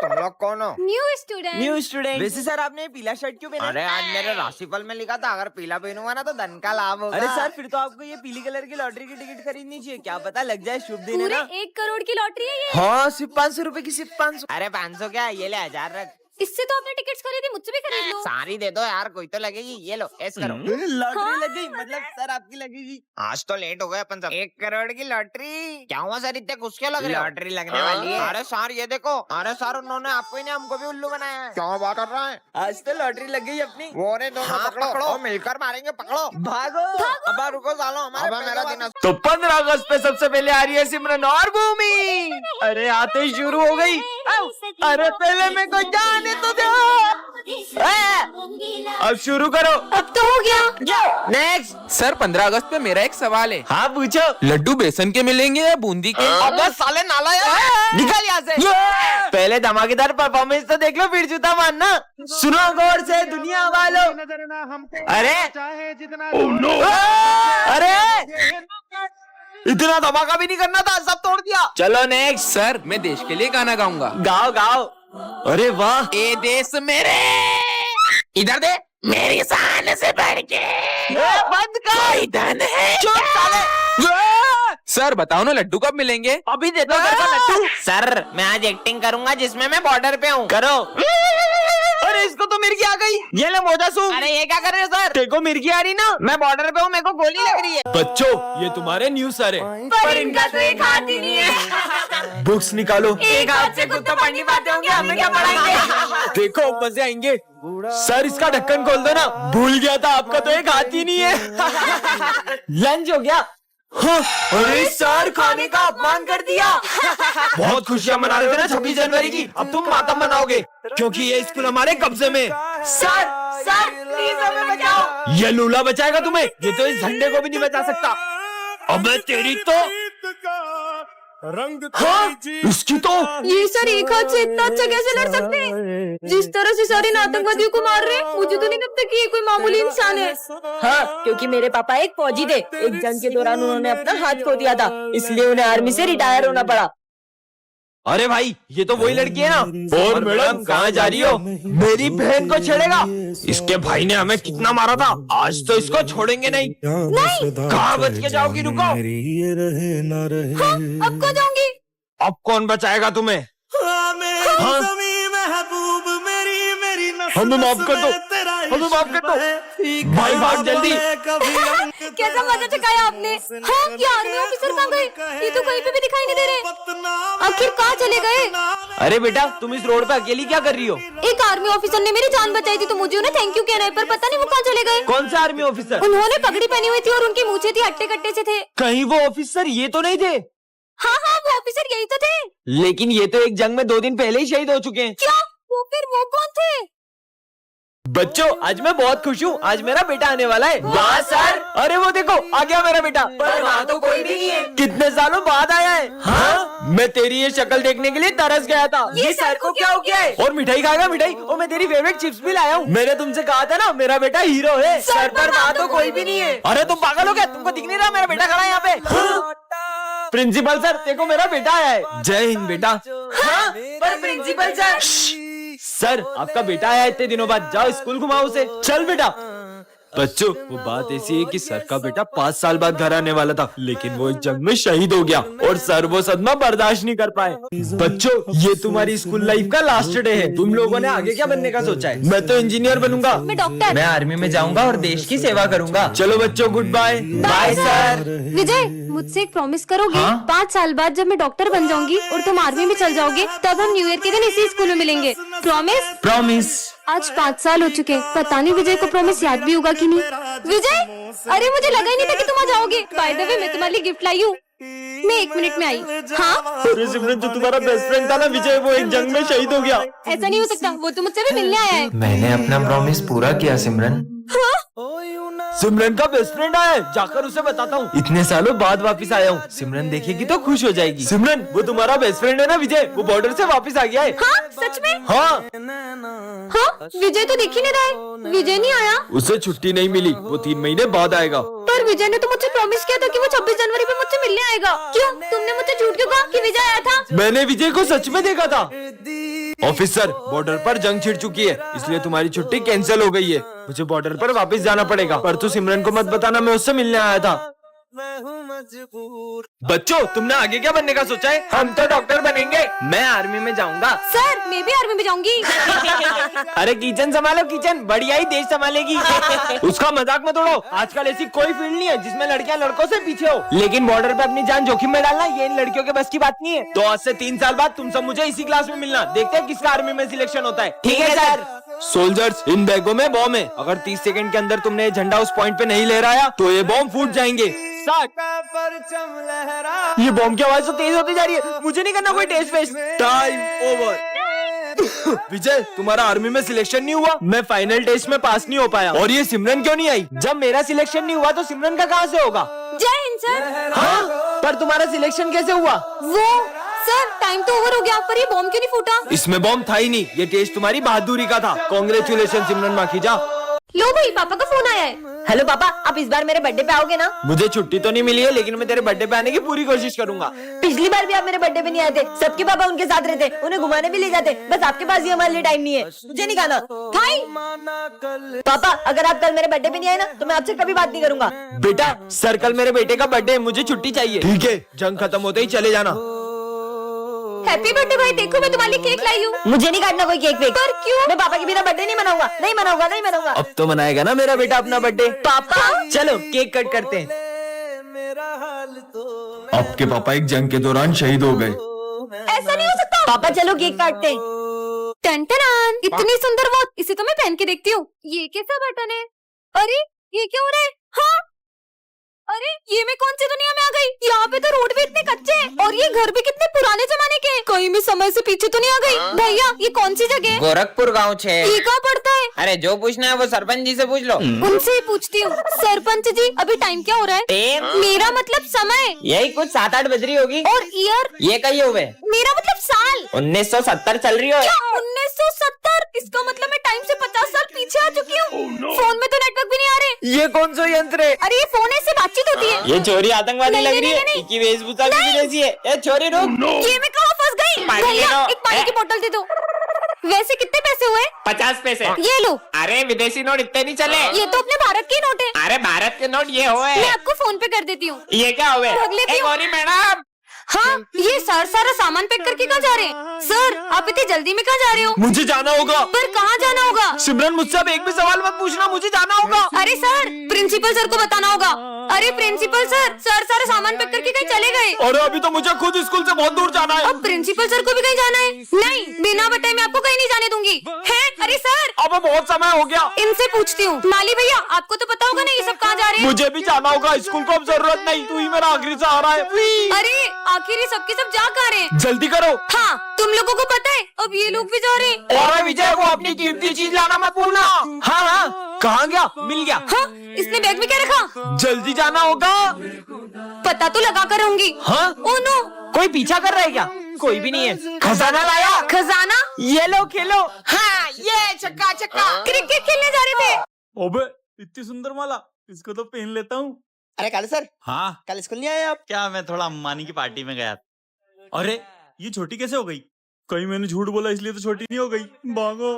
तुम लोग कौन हो? New student. वैसे सर आपने पीला शर्ट क्यों पहना? अरे आज मेरे राशिफल में लिखा था अगर पीला पहनूंगा ना तो धन का लाभ होगा। अरे सर फिर तो आपको ये पीली कलर की लॉटरी की टिकट खरीदनी चाहिए, क्या पता लग जाए शुभ दिन है पूरे ना। 1 करोड़ की लॉटरी है ये। हाँ सिर्फ 500 रुपए की, सिर्फ 500। अरे 500 क्या, ये ले 1000 रख। इससे तो आपने टिकट्स खरीदी, मुझसे भी खरीद लो। सारी दे दो यार, कोई तो लगेगी। ये लो ऐस करो। लॉटरी लग गई, मतलब सर आपकी लगेगी। आज तो लेट हो गए अपन सब। 1 करोड़ की लॉटरी। क्या हुआ सर, इतने खुश क्यों लग रहे हो? लॉटरी लगने वाली है। अरे सर ये देखो, अरे सर उन्होंने आपको ही नहीं हमको भी उल्लू बनाया है। क्या बात कर रहा है? आज तो लॉटरी लग गई अपनी। वो रे दोनों पकड़ो और मिलकर मारेंगे, पकड़ो। भागो। अब रुको सालो, हमारे मेरा दिन। तो 15 अगस्त पे सबसे पहले आ रही है सिमरन और भूमि। अरे आते ही शुरू हो गई। अरे पहले मेरे को जाने तो दो। अब शुरू करो। अब तो हो गया। नेक्स्ट। सर 15 अगस्त पे मेरा एक सवाल है। हाँ पूछो। लड्डू बेसन के मिलेंगे या बूंदी के? अबे साले नाला यार, निकल यहाँ से। पहले धमाकेदार परफॉर्मेंस तो देख लो फिर जूता मारना। सुनो गौर से दुनिया वालों। अरे अरे इतना धमाका भी नहीं करना था, सब तोड़ दिया। चलो नेक्स्ट। सर मैं देश के लिए गाना गाऊंगा। गाओ गाओ। अरे वाह। ए देश मेरे, इधर दे मेरी शान से बढ़ के बंद कर। धन है। चुप साले। सर बताओ ना लड्डू कब मिलेंगे? अभी देता हूँ तेरे को लड्डू। सर मैं आज एक्टिंग करूंगा जिसमें मैं बॉर्डर पे हूँ। करो। अरे इसको तो मिर्गी आ गई। ये ले मोजा सूप। अरे ये क्या कर रहे हो सर? तेरे को मिर्गी आ रही ना। मैं बॉर्डर पे हूँ, मेरे को गोली लग रही है। बच्चों ये तुम्हारे न्यूज़ सर है। पर इनका तो एक हाथ ही नहीं है। बुक्स निकालो। एक हाथ से खुद तो पढ़ नहीं पाते होंगे, हमें क्या पढ़ाएंगे? देखो मजे आएंगे। सर इसका ढक्कन खोल दो ना। भूल गया था आपका तो एक हाथ ही नहीं है। लंच हो गया। हाँ, अरे सर खाने का अपमान कर दिया। बहुत खुशियां मना रहे थे ना 26 जनवरी की, अब तुम मातम मनाओगे क्योंकि ये स्कूल हमारे कब्जे में। सर प्लीज हमें बचाओ। ये लूला बचाएगा तुम्हें, ये तो इस झंडे को भी नहीं बचा सकता। अबे तेरी तो हाँ, इसकी तो। ये सर एक हाथ से इतना अच्छा कैसे लड़ सकते हैं? जिस तरह से सर इन आतंकवादियों को मार रहे हैं, मुझे तो नहीं लगता कि ये कोई मामूली इंसान है। हाँ, क्योंकि मेरे पापा एक फौजी थे। एक जंग के दौरान उन्होंने अपना हाथ खो दिया था, इसलिए उन्हें आर्मी से रिटायर होना पड़ा। अरे भाई ये तो वही लड़की है ना। और मैडम कहाँ जा रही हो? मेरी बहन को छेड़ेगा। इसके भाई ने हमें कितना मारा था, आज तो इसको छोड़ेंगे नहीं। कहाँ बच के जाओगी, रुको। हाँ, अब कहाँ जाऊंगी? अब कौन बचाएगा तुम्हें? हाँ? हमें माफ कर दो, हमें माफ कर दो। भाई भाग जल्दी। कैसा मजा चकाया आपने। हाँ, ये आर्मी ऑफिसर कहाँ गए? ये तो कहीं पे भी दिखाई नहीं दे रहे। आखिर कहाँ चले गए? अरे बेटा तुम इस रोड पे अकेली क्या कर रही हो? एक आर्मी ऑफिसर ने मेरी जान बचाई थी, तो मुझे उन्हें थैंक यू कहना है, पर पता नहीं वो कहाँ चले गए। कौन सा आर्मी ऑफिसर? उन्होंने पगड़ी पहनी हुई थी और उनकी मूछें थी हट्टे कट्टे से थे। कहीं वो ऑफिसर ये तो नहीं थे? हाँ हाँ, वो ऑफिसर यही तो थे। लेकिन ये तो एक जंग में 2 दिन पहले ही शहीद हो चुके हैं। क्या? वो फिर वो कौन थे? बच्चों आज मैं बहुत खुश हूँ, आज मेरा बेटा आने वाला है। वाह सर। अरे वो देखो आ गया मेरा बेटा। पर वहाँ तो कोई भी नहीं है। कितने सालों बाद आया है। हाँ? मैं तेरी ये शक्ल देखने के लिए तरस गया था। ये सर को क्या हो गया है? और मिठाई खाएगा मिठाई, और मैं तेरी फेवरेट चिप्स भी लाया हूँ। मैंने तुमसे कहा था ना मेरा बेटा हीरो है। सर पर वहाँ तो कोई भी नहीं है। अरे तुम पागल हो क्या, तुमको दिख नहीं रहा मेरा बेटा खड़ा है यहाँ पे? प्रिंसिपल सर देखो मेरा बेटा आया है। जय हिंद बेटा। हाँ, पर प्रिंसिपल सर। सर आपका बेटा आया इतने दिनों बाद, जाओ स्कूल घुमाओ उसे। चल बेटा। बच्चों वो बात ऐसी है कि सर का बेटा 5 साल बाद घर आने वाला था, लेकिन वो एक जंग में शहीद हो गया और सर वो सदमा बर्दाश्त नहीं कर पाए। बच्चों ये तुम्हारी स्कूल लाइफ का लास्ट डे है, तुम लोगों ने आगे क्या बनने का सोचा है? मैं तो इंजीनियर बनूंगा। मैं डॉक्टर। मैं आर्मी में जाऊंगा और देश की सेवा करूंगा। चलो बच्चों good bye. Bye sir. Vijay मुझसे एक प्रॉमिस करोगे? 5 साल बाद जब मैं डॉक्टर बन जाऊंगी और तुम आर्मी में चल जाओगे, तब हम न्यू ईयर के दिन इसी स्कूल में मिलेंगे। प्रॉमिस? प्रॉमिस। आज 5 साल हो चुके, पता नहीं विजय को प्रॉमिस याद भी होगा कि नहीं। विजय, अरे मुझे लगा ही नहीं था कि तुम आ जाओगे। बाय द वे मैं तुम्हारे लिए गिफ्ट लाई हूँ। मैं 1 मिनट में आई। हाँ? अरे सिमरन जो तुम्हारा बेस्ट फ्रेंड था ना विजय, वो एक जंग में शहीद हो गया। ऐसा नहीं हो सकता, वो तो मुझसे भी मिलने आया है। मैंने अपना प्रॉमिस पूरा किया सिमरन। हाँ? सिमरन का बेस्ट फ्रेंड आया है, जाकर उसे बताता हूँ। इतने सालों बाद वापस आया हूँ, सिमरन देखेगी तो खुश हो जाएगी। सिमरन वो तुम्हारा बेस्ट फ्रेंड है ना विजय, वो बॉर्डर से वापस आ गया है। हाँ सच में? हाँ हाँ, विजय तो दिख ही नहीं रहा है। विजय नहीं आया। उसे छुट्टी नहीं मिली, वो 3 महीने बाद आएगा। पर विजय ने तो मुझसे प्रॉमिस किया था कि वो 26 जनवरी पे मुझसे मिलने आएगा। क्यों? तुमने मुझसे झूठ क्यों कहा कि विजय आया था? मैंने विजय को सच में देखा था। ऑफिसर, बॉर्डर पर जंग छिड़ चुकी है, इसलिए तुम्हारी छुट्टी कैंसिल हो गई है। मुझे बॉर्डर पर वापस जाना पड़ेगा, पर तू सिमरन को मत बताना मैं उससे मिलने आया था। बच्चों, तुमने आगे क्या बनने का सोचा है? हम तो डॉक्टर बनेंगे। मैं आर्मी में जाऊंगा। सर मैं भी आर्मी में जाऊंगी। अरे किचन संभालो, किचन बढ़िया ही देश संभालेगी। उसका मजाक मत उड़ाओ। आजकल ऐसी कोई फील्ड नहीं है जिसमें लड़कियां लड़कों से पीछे हो, लेकिन बॉर्डर पे अपनी जान जोखिम में डालना ये इन लड़कियों के बस की बात नहीं है। तो आज से 3 साल बाद तुम सब मुझे इसी क्लास में मिलना, देखते हैं किसका आर्मी में सिलेक्शन होता है। ठीक है सर। सोल्जर्स, इन बैगों में बॉम्ब है। अगर 30 सेकंड के अंदर तुमने ये झंडा उस पॉइंट पे नहीं लहराया तो ये बॉम्ब फूट जाएंगे। ये बॉम्ब की आवाज तो तेज होती जा रही है। मुझे नहीं करना कोई टेस्ट वेस्ट। Time over. विजय, तुम्हारा आर्मी में सिलेक्शन नहीं हुआ। मैं फाइनल टेस्ट में पास नहीं हो पाया। और ये सिमरन क्यों नहीं आई? जब मेरा सिलेक्शन नहीं हुआ तो सिमरन का कहाँ से होगा? जय हिंद सर। हाँ, पर तुम्हारा सिलेक्शन कैसे हुआ? वो सर टाइम तो ओवर हो गया, पर ये बॉम्ब क्यों नहीं फूटा? इसमें बॉम्ब था ही नहीं, ये टेस्ट तुम्हारी बहादुरी का था। कांग्रेचुलेशन सिमरन माखीजा। लो भाई, पापा का फोन आया है। हेलो पापा, आप इस बार मेरे बर्थडे पे आओगे ना? मुझे छुट्टी तो नहीं मिली है, लेकिन मैं तेरे बर्थडे पे आने की पूरी कोशिश करूंगा। पिछली बार भी आप मेरे बर्थडे पे नहीं आए थे। सबके पापा उनके साथ रहते, उन्हें घुमाने भी ले जाते। बस आपके पास ही हमारे लिए टाइम नहीं है। मुझे नहीं खाना। भाई पापा, अगर आप कल मेरे बर्थडे पे नहीं आए ना तो मैं आपसे कभी बात नहीं करूंगा। बेटा, सर कल मेरे बेटे का बर्थडे है, मुझे छुट्टी चाहिए। ठीक है, जंग खत्म होते ही चले जाना। हैप्पी बर्थडे भाई, देखो मैं तुम्हारे लिए केक लाई हूँ। मुझे नहीं काटना कोई केक वेक। पर क्यों? मैं पापा के बिना बर्थडे नहीं मनाऊंगा। नहीं मनाऊंगा, नहीं मनाऊंगा। अब तो मनाएगा ना मेरा बेटा अपना बर्थडे। पापा चलो केक कट करते हैं। आपके पापा एक जंग के दौरान शहीद हो गए। ऐसा नहीं हो सकता। पापा चलो केक काटते हैं। टन-टन-टन, इतनी सुंदर वॉच, इसे तो मैं पहन के देखती हूँ। ये कैसा बटन है? अरे ये क्या हो रहा है? हाँ, अरे ये मैं कौन सी दुनिया में आ गई? यहाँ पे तो रोड भी इतने कच्चे हैं और ये घर भी कितने पुराने जमाने के हैं। कहीं मैं समय से पीछे तो नहीं आ गई? भैया ये कौन सी जगह है? गोरखपुर गाँव छे। ये कहाँ पड़ता है? अरे जो पूछना है वो सरपंच जी से पूछ लो। उनसे ही पूछती हूँ। सरपंच जी अभी टाइम क्या हो रहा है? टेम? मेरा मतलब समय। यही कुछ 7-8 बज रही होगी। और ईयर? ये कही हुए मेरा मतलब साल। 1970 चल रही हो। 1970? इसका मतलब मैं टाइम से 50 साल पीछे आ चुकी हूँ। फोन में तो नेटवर्क भी नहीं आ रहे। ये कौन सा यंत्र है? अरे ये फोन है, इससे बातचीत होती है। ये छोरी आतंकवादी नहीं, लग रही नहीं, है। नहीं, इसकी वेशभूषा भी विदेशी है। ए छोरी रुक। ये मैं कहाँ फंस गई? पानी ले भैया लो। एक पानी की बोतल दे दो। वैसे कितने पैसे हुए? 50 पैसे। ये लो। अरे विदेशी नोट इतने नहीं चले। ये तो अपने भारत के नोट है। अरे भारत के नोट ये हुए। मैं आपको फोन पे कर देती हूँ। ये क्या हुए? रख लेती हूँ। गौरी मैडम, हाँ, ये सर सारा सामान पैक करके कहाँ जा रहे हैं? सर आप इतनी जल्दी में कहाँ जा रहे हो? मुझे जाना होगा। पर कहाँ जाना होगा? सिमरन, मुझसे अब एक भी सवाल मत पूछना, मुझे जाना होगा। अरे सर, प्रिंसिपल सर को बताना होगा। अरे प्रिंसिपल सर, सर सारा सामान पैक करके कहीं चले गए। और अभी तो मुझे खुद स्कूल से बहुत दूर जाना है। अब प्रिंसिपल सर को भी कहीं जाना है? नहीं, बिना बताए मैं आपको कहीं नहीं जाने दूंगी। है? अरे सर, अब बहुत समय हो गया। इनसे पूछती हूँ। माली भैया आपको तो पता होगा ना ये सब कहाँ जा रहे हैं? मुझे भी जाना होगा स्कूल को, अब जरूरत नहीं, तू ही मेरा आखिरी सहारा है। अरे आखिर ये सबके सब जा कहाँ रहे हैं? जल्दी करो। हाँ, तुम लोगों को पता है अब ये लोग भी जा रहे हैं। और विजय को अपनी कीमती चीज लाना मत भूलना। हाँ हाँ, कहाँ गया? मिल गया। हाँ, इसने बैग में क्या रखा? जल्दी जाना होगा। पता तो लगा कर होंगी। हाँ? ओह नो, कोई पीछा कर रहा है क्या? कोई भी नहीं है। खजाना लाया? खजाना? ये लो खेलो। हाँ ये छक्का छक्का। क्रिकेट खेलने जा रहे थे। ओबे इतनी सुंदर माला, इसको तो पहन लेता हूँ। अरे काले सर, हाँ कल स्कूल नहीं आए आप? क्या, मैं थोड़ा अम्बानी की पार्टी में गया था। अरे ये छोटी कैसे हो गई? कहीं मैंने झूठ बोला इसलिए तो छोटी नहीं हो गई। भागो।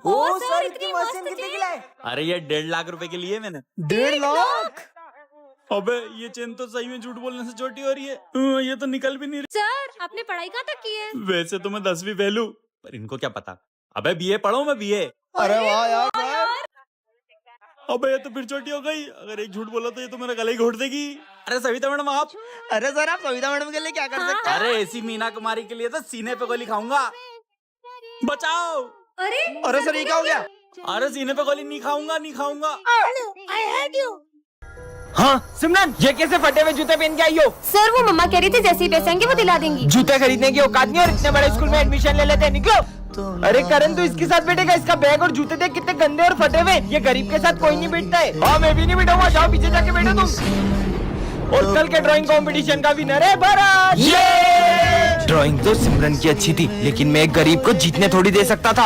ओ सर, इतनी मस्त चीज। अरे ये 1.5 लाख रुपए के लिए मैंने। 1.5 लाख? अबे ये चेन तो सही में झूठ बोलने से छोटी हो रही है। ये तो निकल भी नहीं रही। सर आपने पढ़ाई कहाँ तक की है? वैसे तो मैं 10वीं फेल हूँ, पर इनको क्या पता। अबे बीए पढ़ो, मैं बीए। अरे वाह यार। अबे ये तो फिर छोटी हो गई। अगर एक झूठ बोला तो ये तो मेरा गला ही घोट देगी। अरे सविता मैडम आप? अरे सर आप सविता मैडम के लिए क्या कर सकते हैं? अरे ऐसी मीना कुमारी के लिए तो सीने पे गोली खाऊंगा। बचाओ। अरे अरे सर ये क्या हो गया? अरे सीने पे गोली नहीं खाऊंगा, नहीं खाऊंगा। हाँ सिमरन, ये कैसे फटे हुए जूते पहन के आई हो? सर वो मम्मा कह रही थी जैसे ही पैसे आएंगे वो दिला देंगी। जूते खरीदने की औकात नहीं और इतने बड़े स्कूल में एडमिशन ले लेते हैं, निकलो। अरे करण तू इसके साथ बैठेगा? इसका बैग और जूते देख कितने गंदे और फटे हुए। ये गरीब के साथ कोई नहीं बैठता है। हाँ मैं भी नहीं बैठूंगा, जाओ पीछे जाके बैठो तुम। और कल के ड्राइंग कंपटीशन का विनर है भरत। ये ड्राइंग तो सिमरन की अच्छी थी, लेकिन मैं एक गरीब को जीतने थोड़ी दे सकता था।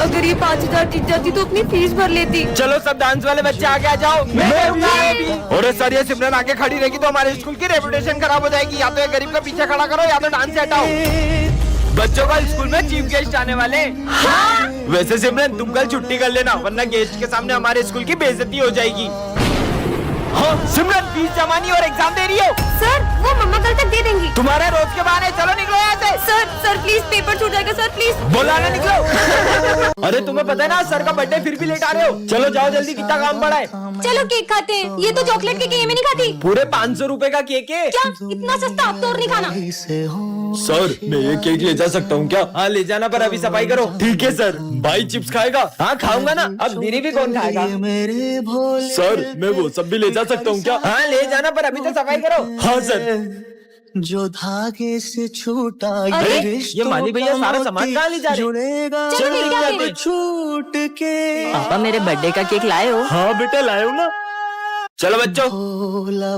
अगर ये 5000 जीत जाती तो अपनी फीस भर लेती। चलो सब डांस वाले बच्चे आगे आ जाओ। और सर ये सिमरन आगे खड़ी रहेगी तो हमारे स्कूल की रेपुटेशन खराब हो जाएगी। या तो ये गरीब का पीछे खड़ा करो या तो डांस से हटाओ। बच्चों का स्कूल में चीफ गेस्ट आने वाले। हाँ? वैसे सिमरन तुम कल छुट्टी कर लेना, वरना गेस्ट के सामने हमारे स्कूल की बेइज्जती हो जाएगी। हाँ सिमरन, फीस जमा नहीं और एग्जाम दे रही हो। सर वो मम्मा कल तक दे देंगी। तुम्हारे रोज के बहाने, चलो निकलो यहाँ से। सर प्लीज पेपर छूट जाएगा सर प्लीज। बोला ना निकलो। अरे तुम्हें पता है ना सर का बर्थडे, फिर भी लेट आ रहे हो। चलो जाओ जल्दी, कितना काम पड़ा है। चलो केक खाते हैं। ये तो चॉकलेट केक है, ये मैं नहीं खाती। पूरे 500 रुपए का केक है। क्या इतना सस्ता? अब तो और नहीं खाना। सर मैं ये केक ले जा सकता हूँ क्या? हाँ ले जाना, पर अभी सफाई करो। ठीक है सर। भाई चिप्स खाएगा? हाँ खाऊंगा ना। अब मेरी भी कौन खाएगा? सर मैं वो सब भी ले जा सकता हूँ क्या? हाँ ले जाना, पर अभी तो सफाई करो। हाँ सर। जो धागे से छूटा अरे, ये माली भैया सारा सामान कहाँ ले जा रहे? जुड़ेगा चलो केक खाते हैं। छूट के। पापा मेरे बर्थडे का केक लाए हो? हाँ बेटा लाए हो ना। चलो बच्चों।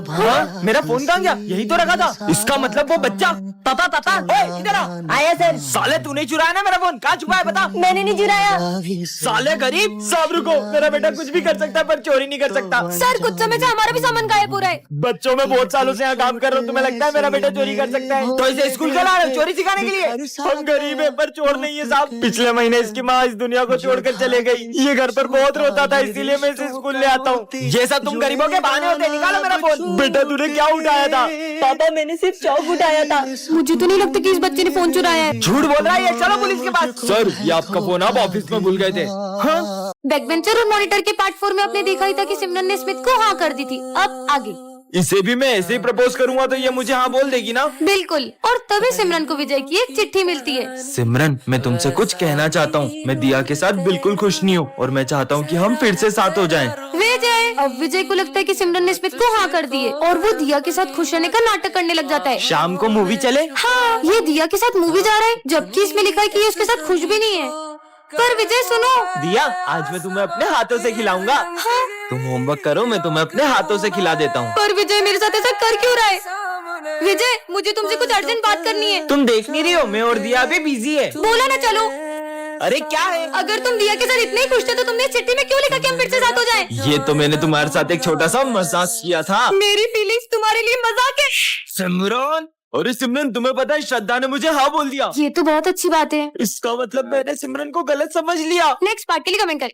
हाँ मेरा फोन कहाँ गया? यही तो रखा था। इसका मतलब वो बच्चा। पापा ओए इधर आ। आया सर। साले तूने चुराया ना मेरा फोन? कहाँ छुपा है बता। मैंने नहीं चुराया। साले गरीब। सब रुको, मेरा बेटा कुछ भी कर सकता है पर चोरी नहीं कर सकता। सर कुछ समय से हमारा भी सामान गायब हो रहा है। बच्चों में बहुत सालों से यहाँ काम कर रहा हूँ, तुम्हें लगता है मेरा बेटा चोरी कर सकता है? तो इसे स्कूल का ला रहे हो चोरी सिखाने के लिए? हम गरीब है पर चोर नहीं है साहब। पिछले महीने इसकी माँ इस दुनिया को छोड़कर चले गई। ये घर पर बहुत रोता था, इसीलिए मैं इसे स्कूल ले आता हूँ। ये सब तुम गरीबों के बहाने होते। निकालो मेरा फोन। बेटा तूने क्या उठाया था? पापा मैंने सिर्फ चौक उठाया था। मुझे तो नहीं लगता कि इस बच्चे ने फोन चुराया है। झूठ बोल रहा है ये। चलो पुलिस के पास। सर ये आपका फोन आप ऑफिस में भूल गए थे। हाँ? बैकबेंचर और मॉनिटर के पार्ट 4 में आपने देखा ही था कि सिमरन ने स्मिथ को हाँ कर दी थी। अब आगे। इसे भी मैं ऐसे ही प्रपोज करूंगा तो ये मुझे हाँ बोल देगी ना? बिल्कुल। और तभी सिमरन को विजय की एक चिट्ठी मिलती है। सिमरन मैं तुमसे कुछ कहना चाहता हूँ। मैं दिया के साथ बिल्कुल खुश नहीं हूँ और मैं चाहता हूँ कि हम फिर से साथ हो जाएं। विजय। अब विजय को लगता है कि सिमरन ने स्मिथ को हाँ कर दी है और वो दिया के साथ खुश रहने का नाटक करने लग जाता है। शाम को मूवी चले? हाँ ये दिया के साथ मूवी जा रहा है, जबकि इसमें लिखा है कि ये उसके साथ खुश भी नहीं है। पर विजय सुनो। दिया आज मैं तुम्हें अपने हाथों से खिलाऊंगा। हाँ? तुम होमवर्क करो, मैं तुम्हें अपने हाथों से खिला देता हूँ। पर विजय मेरे साथ ऐसा कर क्यों रहा है? विजय मुझे तुमसे कुछ अर्जेंट बात करनी है। तुम देख नहीं रही हो मैं और दिया अभी बिजी है। बोला ना चलो। अरे क्या है? अगर तुम दिया के साथ इतने ही खुश थे तो तुमने इस चिट्ठी में क्यों लिखा कि हम फिर से साथ हो जाएं? ये तो मैंने तुम्हारे साथ एक छोटा सा मजाक किया था। मेरी फीलिंग्स तुम्हारे लिए मजाक है। सिमरन। अरे सिमरन तुम्हें पता है श्रद्धा ने मुझे हाँ बोल दिया। ये तो बहुत अच्छी बात है। इसका मतलब मैंने सिमरन को गलत समझ लिया। नेक्स्ट पार्ट के लिए कमेंट करें।